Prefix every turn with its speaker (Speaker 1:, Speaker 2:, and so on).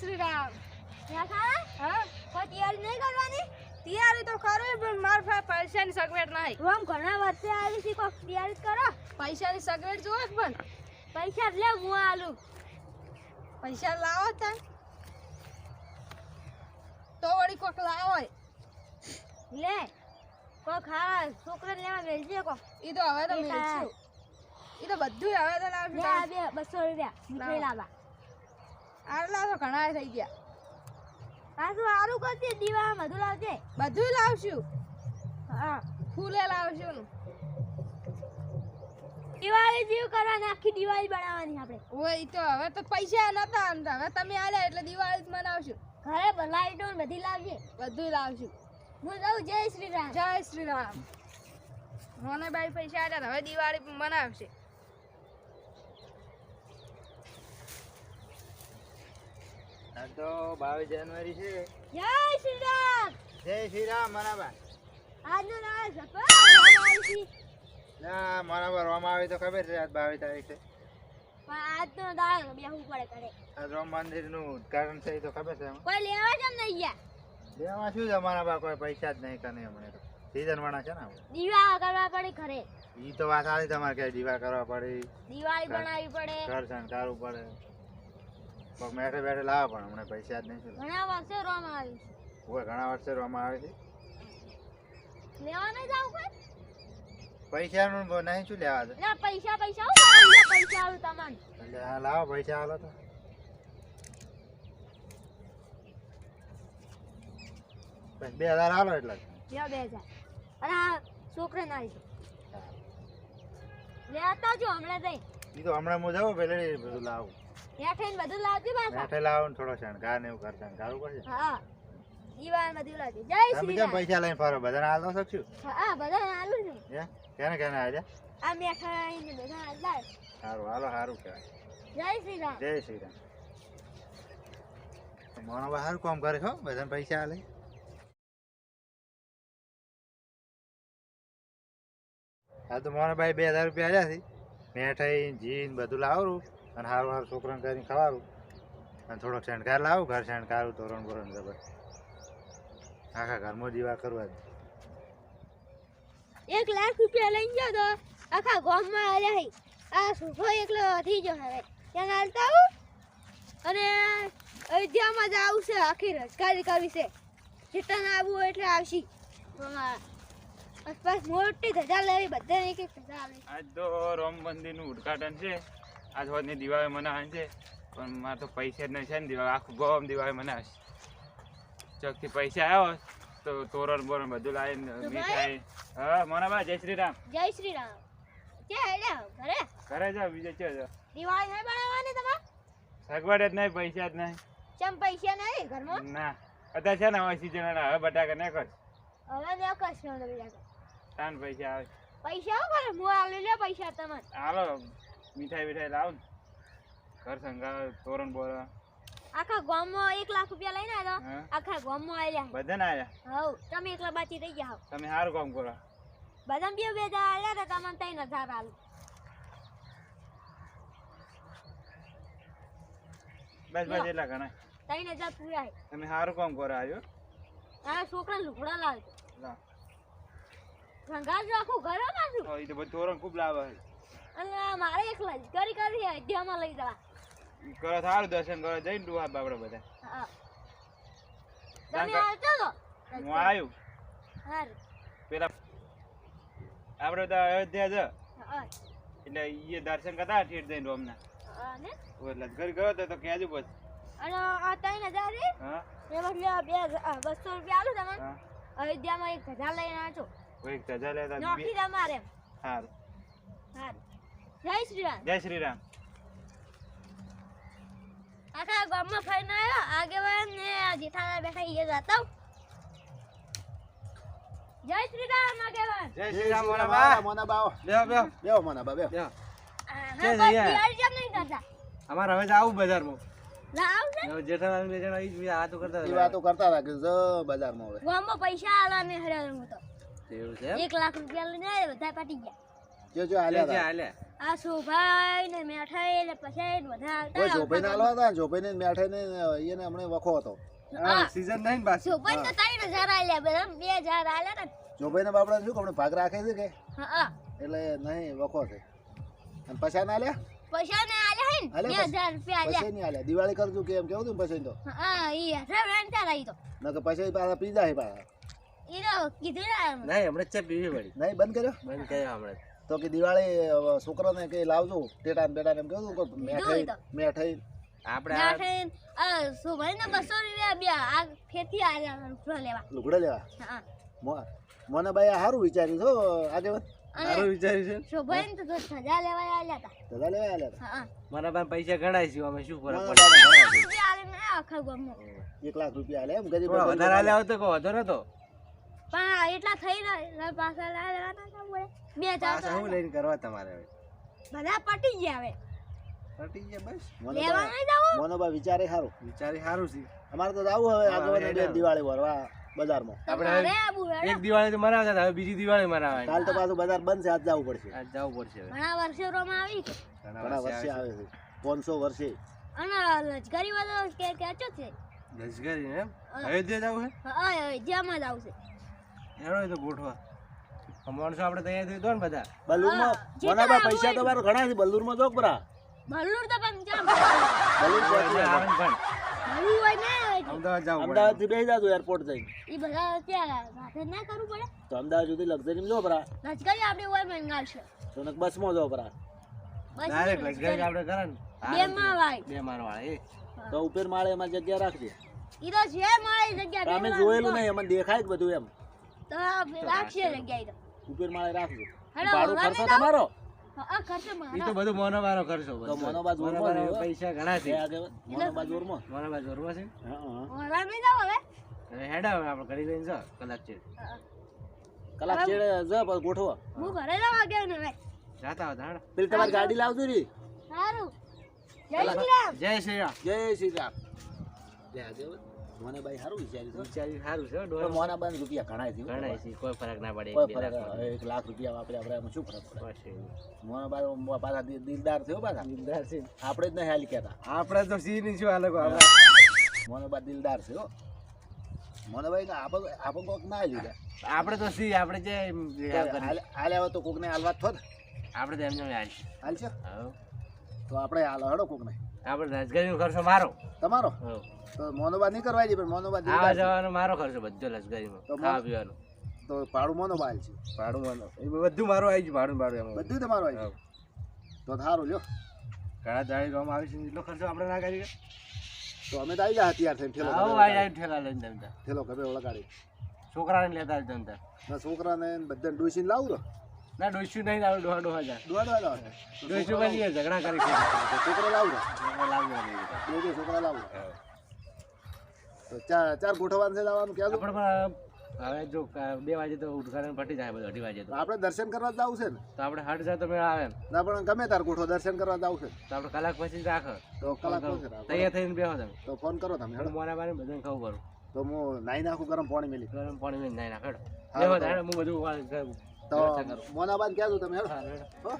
Speaker 1: શ્રી રામ.
Speaker 2: હા કોઈ તૈયારી નહીં કરવાની?
Speaker 1: તૈયારી તો કરવી પણ મારા પાસે પૈસાની સગવડ નહીં.
Speaker 2: હું આમ ઘણા વર્ષે આવી છે કોઈ તૈયારી કરો.
Speaker 1: પૈસાની સગવડ જોવે પણ
Speaker 2: પૈસા લે હું આલું.
Speaker 1: પૈસા લાવો તા તો વળી કોક લાવો હોય.
Speaker 2: લે કોઈ ખાવા છોકરા લેવા વેચજે કો.
Speaker 1: ઈ તો હવે તો મેલશું. ઈ તો બધું હવે તો લાવશું.
Speaker 2: લે આ બે 200 રૂપિયા મીઠાઈ લાવવા.
Speaker 1: આટલા તો ઘણા થઈ ગયા.
Speaker 2: પાછું આરું કરજે દીવા બધું લાવજે.
Speaker 1: બધું લાવશું.
Speaker 2: હા
Speaker 1: ફૂલે લાવશું.
Speaker 2: દિવાળી જેવું કરવાની આખી દિવાળી બનાવવાની આપણે.
Speaker 1: ઓય ઈ તો હવે તો પૈસા નતા આમતા. હવે તમે આલ્યા એટલે દિવાળી જ મનાવશું.
Speaker 2: ઘરે લાઈટો ને બધી લાવજે.
Speaker 1: બધું લાવશું.
Speaker 2: હું જાઉં. જય શ્રી રામ.
Speaker 1: જય શ્રી રામ. મને બાઈ પૈસા આલ્યા હવે દિવાળી મનાવશે.
Speaker 3: આ તો 22 જાન્યુઆરી છે.
Speaker 2: જય શ્રી રામ.
Speaker 3: જય શ્રી રામ મનાબા.
Speaker 2: આજનો નાળ સપા આવી છે.
Speaker 3: ના મનાબા રોમ આવી તો ખબર છે આજ 22 તારીખ છે.
Speaker 2: પણ આજનો દાળ બેહવું પડે કરે.
Speaker 3: આ રોમ મંદિરનું ઉદ્ઘાટન છે એ તો ખબર છે.
Speaker 2: કોઈ લેવા કેમ નહીં ગયા?
Speaker 3: દેવામાં શું છે મનાબા કોઈ પૈસા જ નહીં કને હમણે તો સીઝન વાળા છે ને આપણે.
Speaker 2: દીવા કરવા પડે ઘરે.
Speaker 3: ઈ તો વાત સારી તમારે કે દીવા કરવા પડે,
Speaker 2: દિવાળી બનાવવી પડે.
Speaker 3: ઘર શણગારવું પડે. કોક બેઠે બેઠે લાવવા પણ હમણાં પૈસા જ નહીં.
Speaker 2: ઘણા વર્ષે રોમ આવી છે.
Speaker 3: ઓય ઘણા વર્ષે રોમ આવે છે.
Speaker 2: લેવા નહીં જાવ કોઈ?
Speaker 3: પૈસાનું નહીં શું લેવા દે.
Speaker 2: ના પૈસા પૈસા આવું પૈસા આવું તમને.
Speaker 3: એટલે હા લાવો પૈસા હાલો તો. બસ 2000 હાલો એટલે.
Speaker 2: લ્યો 2000. અને આ છોકરા ના આવી લેતા જો હમણાં જઈ.
Speaker 3: ઈ તો હમણાં હું જાઉં પેલે બધું લાવું.
Speaker 2: હેઠે બધું લાવજો પાછા.
Speaker 3: બેઠે લાવો ને થોડો શણગાર ને એવું કરતા શણગારવું પડશે.
Speaker 2: હા દિવાળી બધું લાવજો. જય
Speaker 3: તમે
Speaker 2: શ્રી
Speaker 3: કેમ
Speaker 2: રામ.
Speaker 3: પૈસા લઈને ફરો બધાને હાલો શકશું?
Speaker 2: હા બધા આલું છું.
Speaker 3: હે કેને કેને આવ્યા?
Speaker 2: આ મેઠાઈ ને બધા લાવ.
Speaker 3: સારું હાલો સારું કહેવાય.
Speaker 2: જય શ્રી રામ.
Speaker 3: જય શ્રી રામ. મોનો બા સારું કામ કરે છો બધાને પૈસા હાલે. હા તો મોનો ભાઈ 2000 રૂપિયા આવ્યા છે. મેઠાઈ જીન બધું લાવરું અને સારું સારું છોકરાને કરીને ખવારું અને થોડોક શણગાર લાવું ઘર શણગારું તોરણ બોરણ જબર આખા ઘરમાં દીવા કરવા.
Speaker 2: 1 લાખ રૂપિયા લઈ ગયો તો આખા ગામમાં આવ્યા હે. આ સુખો એકલો વધી ગયો હવે. ત્યાં હાલતા આવું અને અયોધ્યામાં જ આવું છે. આખી રજગારી કરવી છે. જેટલા આવવું હોય એટલે આવશી. આસપાસ મોટી ધજા લેવી બધાને એક ધજા આવે.
Speaker 4: આજ તો રામ મંદિરનું ઉદ્ઘાટન છે. આજ હોદની દિવાળી મનાવવાની છે પણ મારે તો પૈસા જ નહીં છે ને દિવાળી આખું ગામ દિવાળી મનાવશે. ચોકથી પૈસા આવ્યો તો તોરણ બોરણ બધું લાવીને મીઠાઈ. હા મોનાબા જય શ્રી રામ.
Speaker 2: જય શ્રી રામ. કે હેડ્યા ઘરે
Speaker 4: ઘરે જાઓ બીજે ચો જાઓ.
Speaker 2: દિવાળી નહીં બનાવવાની તમારે?
Speaker 4: સગવડ જ નહીં પૈસા જ નહીં.
Speaker 2: ચમ પૈસા નહીં ઘરમાં?
Speaker 4: ના અત્યારે છે ને હવે સીઝન હવે બટાકા નહીં કર
Speaker 2: હવે ને કશો ને બીજા
Speaker 4: તાન પૈસા આવે.
Speaker 2: પૈસા શું કરે? હું આલી લે પૈસા તમને.
Speaker 4: હાલો મીઠાઈ મીઠાઈ લાવો ને ઘર સંગાર તોરણ બોરણ
Speaker 2: આખા ગામમાં 1 લાખ રૂપિયા લઈને આવ્યો.
Speaker 4: હા.
Speaker 2: આખા ગામમાં આવ્યા.
Speaker 4: બધાને આવ્યા.
Speaker 2: હવ તમે એકલા બાકી રહી ગયા.
Speaker 4: તમે સારું કામ કરો.
Speaker 2: બધાને બે બે હજાર આવ્યા તો તમને 3000 આલું.
Speaker 4: બસ બસ એટલા ઘણા
Speaker 2: 3000 પૂરા.
Speaker 4: તમે સારું કામ કરો આવ્યો.
Speaker 2: આ છોકરા લુગડા લાવજો.
Speaker 4: લાવ.
Speaker 2: ભંગાર રાખું ઘરે પાછું.
Speaker 4: એ તો બધું તોરણ ખૂબ લાવે છે.
Speaker 2: અને મારે એકલા જ કરી અયોધ્યામાં લઈ જવા.
Speaker 4: કરો સારું દર્શન કરો જઈને ડુહા બાપડા બધા.
Speaker 2: હા તમે આવજો તો.
Speaker 4: હું આવ્યું
Speaker 2: હારું.
Speaker 4: પેલા આપણે તો અયોધ્યા છે
Speaker 2: હા
Speaker 4: એટલે એ દર્શન કરતા ઠેઠ જઈને રોમના
Speaker 2: હા ને.
Speaker 4: એટલે ઘર ગયો તો કહેજો પછી.
Speaker 2: અને આ 3000 રે
Speaker 4: હા
Speaker 2: એમાં 200 રૂપિયા આલું તમને.
Speaker 4: હા
Speaker 2: અયોધ્યામાં 1000 લઈને આવજો.
Speaker 4: કોઈ ધજા લેતા
Speaker 2: નોખી તમારે.
Speaker 4: સારું.
Speaker 2: હારું. જય શ્રી રામ.
Speaker 4: જય શ્રી રામ.
Speaker 2: આખા ગામમાં ફરીને આવ્યો. આગેવાન ને જેઠાલાલ બેઠા એ જતા. જય શ્રી રામ આગેવાન.
Speaker 4: જય શ્રી રામ મોનાબા.
Speaker 3: મોનાબા
Speaker 4: બેહો બેહો
Speaker 3: બેહો મોનાબા બેહો.
Speaker 4: બેહો.
Speaker 2: હા
Speaker 4: જય
Speaker 2: બસ
Speaker 4: જય.
Speaker 2: દિવાળી કેમ નહીં કરતા?
Speaker 4: અમારે હવે આવું બજારમાં
Speaker 2: લાવ ને.
Speaker 4: જેઠાલાલ બે જણા ઈ આ તો કરતા
Speaker 3: એ વાતો કરતા રાખે છે બજારમાં હવે.
Speaker 2: ગામમાં પૈસા આલવાને હરાવ્યો હતો.
Speaker 4: એવું છે
Speaker 2: 1 લાખ રૂપિયા લઈને આવ્યા બધા પાટી ગયા.
Speaker 3: જો હાલ્યા
Speaker 4: જે
Speaker 3: હતા.
Speaker 4: હાલે
Speaker 2: આ શોભાઈ ને મેઠાઈ ને પછી બધા
Speaker 5: કોઈ
Speaker 2: આવતા
Speaker 5: જોભાઈને આલવા હતા ને જોભાઈને ને મેઠાઈને એને હમણાં વખો હતો
Speaker 2: હા.
Speaker 4: સીઝન નહીં ને પાછી
Speaker 2: શોભાઈ તો 3000 આલ્યા બધા 2000 આલ્યા ને
Speaker 5: જોભાઈને બાપડા શું આપણે ભાગ રાખે છે કે
Speaker 2: હા
Speaker 5: એટલે નહીં વખો છે અને પૈસા ના લ્યા
Speaker 2: પૈસા ને આલ્યા હે ને
Speaker 5: આલ્યા
Speaker 2: 2000 રૂપિયા
Speaker 5: પૈસા
Speaker 2: આલ્યા
Speaker 5: નહીં આલ્યા દિવાળી કરજો કે એમ કેવું તું પછી તો
Speaker 2: હા ઈ હજાર વેણતા રહી તો
Speaker 5: ન કે પૈસા પાછા પીઝા હે પાછા
Speaker 2: ઈ તો કીધું ને એમ.
Speaker 4: નહીં હમણાં ચા પીવી પડી
Speaker 5: નહીં બંધ કર્યો
Speaker 4: બંધ કર્યો હમણાં
Speaker 5: તો કે દિવાળી છોકરાને કે લાવજો ટેટા ને બેટા ને એમ કેવું તું મેઠાઈ મેઠાઈ
Speaker 4: આપણે
Speaker 2: મેઠાઈ આ શોભાઈ ને 200 રૂપિયા બે આ ફેરથી આલ્યા રૂપિયા લેવા
Speaker 5: લુગડા લેવા
Speaker 2: હા
Speaker 5: મને ભાઈ આ સારું વિચાર્યું છો આગળ
Speaker 2: અને
Speaker 4: વિચાર્યું છે
Speaker 2: શોભાઈ ને તો સજા લેવા આલ્યા હતા
Speaker 5: દાદા લેવા આલ્યા હતા
Speaker 2: હા
Speaker 4: મારા પાસે પૈસા ગણાય છે અમે શું ફરક
Speaker 5: મને
Speaker 4: પડે
Speaker 5: બાબા ઘણા
Speaker 2: રૂપિયા આલે ને આખા ગામમાં
Speaker 5: 1 લાખ રૂપિયા આલ્યા એમ ગરીબ
Speaker 4: થોડા વધારે આલ્યા હોત તો કોઈ વાંધો નતો
Speaker 2: પણ એટલા થઈ રહ્યા પાછા લેવાના કામ પડે 2000
Speaker 4: પાછા શું લઈને કરવા તમારે હવે
Speaker 2: બધા પટી ગયા હવે
Speaker 4: પટી ગયા બસ
Speaker 2: લેવા નહીં જાવ
Speaker 5: મોનોબા વિચારે સારું
Speaker 4: વિચારી સારું છે
Speaker 5: અમારે તો આવું હવે
Speaker 4: હા,
Speaker 5: આગળ
Speaker 4: હવે
Speaker 5: દિવાળી ભરવા બજારમાં
Speaker 2: તમારે આબુ હેડો
Speaker 4: એક દિવાળી તો મનાવતા હતા હવે બીજી દિવાળી મનાવવાની
Speaker 5: કાલ તો પાછું બજાર બંધ છે આજ જવું પડશે
Speaker 4: આજ જવું પડશે હવે
Speaker 2: ઘણા વર્ષોમાં આવી છે
Speaker 5: ઘણા વર્ષે આવે છે 500 વર્ષે
Speaker 2: અને લશ્કરી વાળો કે કેચો છે
Speaker 4: લશ્કરી એમ અયોધ્યા જવું
Speaker 2: હા અયોધ્યામાં જ આવશે
Speaker 4: છે હેડો એ તો ગોઠવા માણસો આપણે તૈયાર થઈ તો ને બધા
Speaker 5: બલૂરમાં
Speaker 2: જે
Speaker 5: મોનાબા
Speaker 2: તો
Speaker 5: પૈસા તમારે ઘણા છે બલૂરમાં જોક બરા
Speaker 2: ભલ્લુર તો પણ જામ
Speaker 5: બલૂર
Speaker 4: એટલે આવે ને પણ
Speaker 2: ભલ્લુર હોય ને
Speaker 4: અમદાવાદ જવું પડે
Speaker 5: અમદાવાદ થી બેસી જાજો એરપોર્ટ જઈને
Speaker 2: ઈ બધા ત્યાં સાથે ના કરવું પડે
Speaker 5: તો અમદાવાદ સુધી લક્ઝરીમાં જો બરા
Speaker 2: લશ્કરી આપણે હોય બંગાળ છે
Speaker 5: તો નક બસમાં જો બરા
Speaker 2: બસ
Speaker 4: ડાયરેક્ટ લશ્કરી આપણે કરે ને
Speaker 2: બે માં વાય
Speaker 4: બે મારવાળા એ
Speaker 5: તો ઉપર માળે એમાં જગ્યા રાખજે
Speaker 2: ઈ તો છે મારી જગ્યા
Speaker 5: અમે
Speaker 2: બે
Speaker 5: જોયેલું
Speaker 2: માં
Speaker 5: નહીં અમને દેખાય જ બધું એમ
Speaker 2: તો રાખશે જગ્યા ઈ તો
Speaker 5: ઉપર માળે રાખજો
Speaker 2: હેડો,
Speaker 5: ભાડું
Speaker 2: હવે
Speaker 5: ખર્ચો
Speaker 2: જાઓ.
Speaker 5: તમારો
Speaker 2: હા ખર્ચે
Speaker 4: એ
Speaker 2: મારો
Speaker 4: તો બધું મોનોબારો કરશો
Speaker 5: તો મોનોબા જોરમાં
Speaker 4: મોનોબારો
Speaker 5: રહ્યો.
Speaker 4: પૈસા ઘણા છે
Speaker 5: એ આગળ મોનોબા જોરમાં
Speaker 4: મોનોબા જોરવા છે
Speaker 5: હા
Speaker 2: ઓરા નહીં જાવ હવે
Speaker 4: હવે હેડા હવે આપણે કરી લઈને જાઓ કલાક છે
Speaker 5: કલાક છેડે જ બસ ગોઠવો
Speaker 2: હું ઘરે જવા ગયો ને હવે
Speaker 4: જાતા હતા હેડા
Speaker 5: પેલી તમારી ગાડી લાવજો રી
Speaker 2: સારું જય શ્રી રામ
Speaker 4: જય શ્રી રામ
Speaker 5: જય શ્રી રામ જય આગળ મને ભાઈ સારું વિચાર્યું છે
Speaker 4: વિચારી સારું છે
Speaker 5: પણ
Speaker 4: ડોહા
Speaker 5: મોના બાન રૂપિયા ઘણા છે
Speaker 4: ઘણા છે કોઈ ફરક ના પડે
Speaker 5: કોઈ
Speaker 4: એક બે
Speaker 5: ફરક
Speaker 4: લાખ
Speaker 5: હવે 1 લાખ રૂપિયા વાપરે આપણે એમાં શું ફરક પડે
Speaker 4: પડે.
Speaker 5: મોના બાન પાછા દિલદાર થયો પાછા
Speaker 4: દિલદાર છે
Speaker 5: આપણે જ નહીં હાલી કહેતા
Speaker 4: આપણે તો સી નહીં શું આ લોકો આપણે
Speaker 5: મોના બા દિલદાર છે હો મોના ભાઈ આપણ કોક ના હાલી ગયા
Speaker 4: આપણે તો સી આપણે જે
Speaker 5: હાલ્યા તો કોકને હાલવા જ થોત
Speaker 4: આપણે તો એમને હાલ
Speaker 5: હાલ છે
Speaker 4: હા
Speaker 5: તો આપણે હાલો હેડો કોકને
Speaker 4: આપણે લશ્કરીનો ખર્ચો મારો
Speaker 5: તમારો
Speaker 4: હા
Speaker 5: તો મોનોબા નહીં કરવા દે પણ મોનોબા
Speaker 4: આવવા
Speaker 5: દિલદાર છે.
Speaker 4: જવાનો મારો ખર્ચો બધો લશ્કરીમાં
Speaker 5: તો
Speaker 4: ખાવા પીવાનો
Speaker 5: તો ભાડું મોનોબા હાલ છે
Speaker 4: ભાડું મારો એ બધું મારું આવી ગયું ભાડું એમાં
Speaker 5: બધું તમારું આવી ગયું. તો સારું લ્યો
Speaker 4: ઘણા દાડી રોમ આવી છે એટલો ખર્ચો આપણે ના કરી
Speaker 5: તો અમે તો આવી જા હથિયાર થઈને ઠેલો
Speaker 4: આવો
Speaker 5: ગભે
Speaker 4: આવી ઠેલા લઈને જમતા
Speaker 5: ઠેલો ગભે લગાડી
Speaker 4: છોકરાને લેતા જમતા
Speaker 5: ના છોકરાને ને બધાને ડૂસીને લાવું તો
Speaker 4: ના ડોસ્યું નહીં આવે ડોહા ડોહા જા
Speaker 5: દોડવા
Speaker 4: ડોસ્યું બની ઝઘડા કરી છે
Speaker 5: છોકરો લાવું
Speaker 4: લાવવા
Speaker 5: બે છોકરા લાવું તો ચાર ગોઠવવાનું છે લાવવાનું ક્યાં
Speaker 4: આપણે પણ હવે જો 2 વાગે તો ઉદઘાટન પટી જાય બધું 2:30 વાગે તો
Speaker 5: આપણે દર્શન કરવા જવું છે ને
Speaker 4: તો આપણે 8:30 તો મેળ આવે એમ
Speaker 5: ના પણ ગમે તાર ગોઠવો દર્શન કરવા જવું છે
Speaker 4: તો આપણે કલાક પછી જ રાખો
Speaker 5: તો કલાક પછી રાખો.
Speaker 4: તૈયાર થઈને બેહો તમે
Speaker 5: તો ફોન કરો તમે
Speaker 4: હું
Speaker 5: હેડો.
Speaker 4: મોના બાને બધાને ખબર કરું
Speaker 5: તો હું નાઈ નાખું ગરમ પાણી મેલી
Speaker 4: ગરમ પાણી માં નાઈ નાખો
Speaker 5: હા,
Speaker 4: બેહો
Speaker 5: તો-
Speaker 4: તારે હું બધું
Speaker 5: તો મોનાબાદ ક્યાં છું તમે હેડો
Speaker 4: હા, હેડો.
Speaker 5: હો?